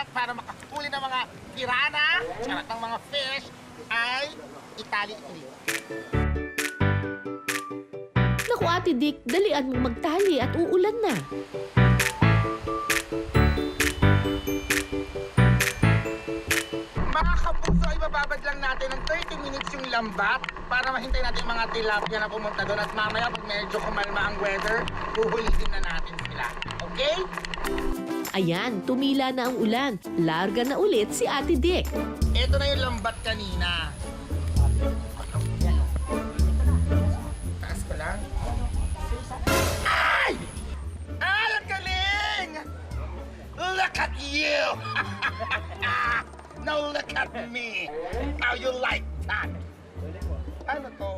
net para makahuli ng mga pirana, charot ng mga fish, ay itali ito. Naku Ate Dick, dalian mong magtali at uulan na. Mga kapuso, ibababad lang natin ng 30 minutes yung lambat para mahintay natin yung mga tilapia na pumunta doon. At mamaya, pag medyo kumalma ang weather, huhulitin na natin sila. Okay? Ayan, tumila na ang ulan. Larga na ulit si Ate Dick. Ito na yung lambat kanina. Taas ko lang. Ay! Ay, ang galing! Look at you! Now look at me! How you like that? Ano to?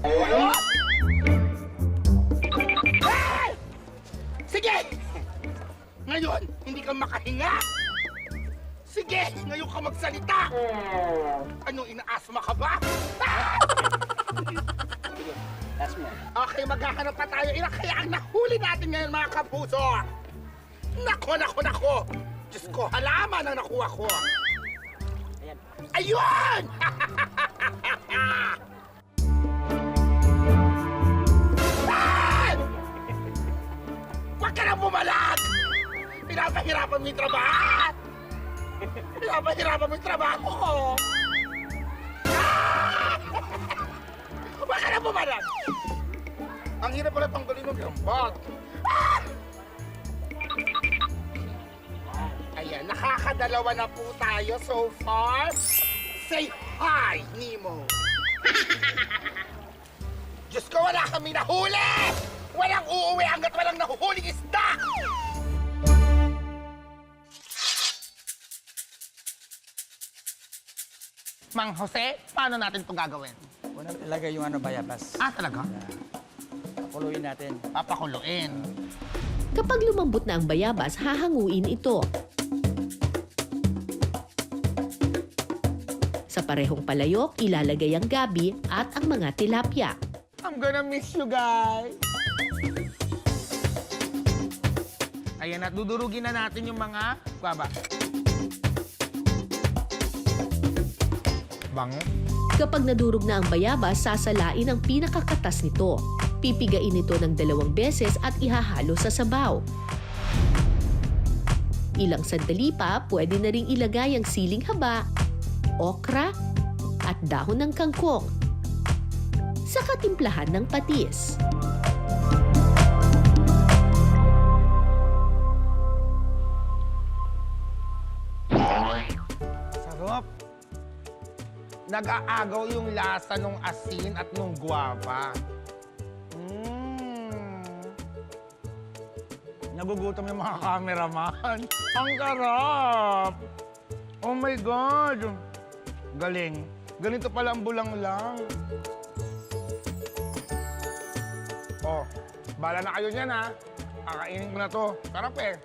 Ano? Ay! Sige! Ngayon, hindi ka makahinga! Sige, ngayon ka magsalita! Ano, inaasma ka ba? Okay, maghahanap pa tayo. Ilan kaya ang nahuli natin ngayon, mga kapuso? Nako! Diyos ko, halaman ang nakuha ko. Ayun! Ah! Huwag ka nang bumalag! Pinapahirapan mo yung trabaho! Pinapahirapan mo yung trabaho ko! Ah! Huwag ka nang bumalag! Ang hirap pala tanggalin ng lambat. Ah! Ayan, nakakadalawa na po tayo so far. Say hi, Nemo! Diyos ko, wala kami nahuli! Walang uuwi hanggat walang nahuhuling isda! Mang Jose, paano natin ito gagawin? Una ilagay yung bayabas. Ah, talaga? Pakuluin natin. Papakuluin. Kapag lumambot na ang bayabas, hahanguin ito. Sa parehong palayok, ilalagay ang gabi at ang mga tilapia. I'm gonna miss you guys. Ayan at dudurugin na natin yung mga kwaba. Bango. Kapag nadurog na ang bayabas, sasalain ang pinakakatas nito. Pipigain ito ng 2 beses at ihahalo sa sabaw. Ilang sandali pa, pwede na ring ilagay ang siling haba, okra, at dahon ng kangkong. Saka timplahan ng patis. Sarap. Nag-aagaw yung lasa nung asin at nung guava. Nagugutom yung mga cameraman. Ang sarap! Oh my God! Galing. Ganito pala ang bulang lang. Oh, bala na kayo niyan ha. Kakainin ko na to. Sarap eh.